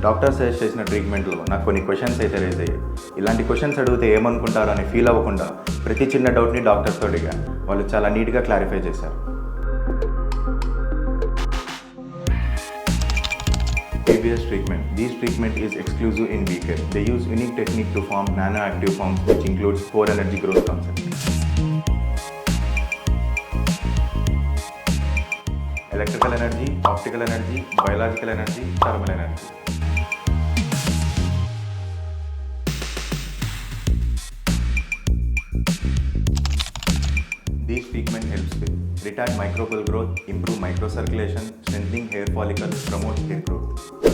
Doctor suggest చేసిన ట్రీట్మెంట్లో నాకు కొన్ని క్వశ్చన్స్ అయితే రేజ్ అయ్యాయి. ఇలాంటి క్వశ్చన్స్ అడిగితే ఏమనుకుంటారో అని ఫీల్ అవ్వకుండా ప్రతి చిన్న డౌట్ని డాక్టర్స్తో అడిగాను. వాళ్ళు చాలా నీట్గా క్లారిఫై చేశారు. PBS treatment. This treatment is exclusive in VCare. They use unique technique to form nano-active forms which includes 4 energy growth concept. Electrical energy, optical energy, biological energy, thermal energy. This treatment helps with retard microbial growth, improve microcirculation, strengthening hair follicles, promote hair growth.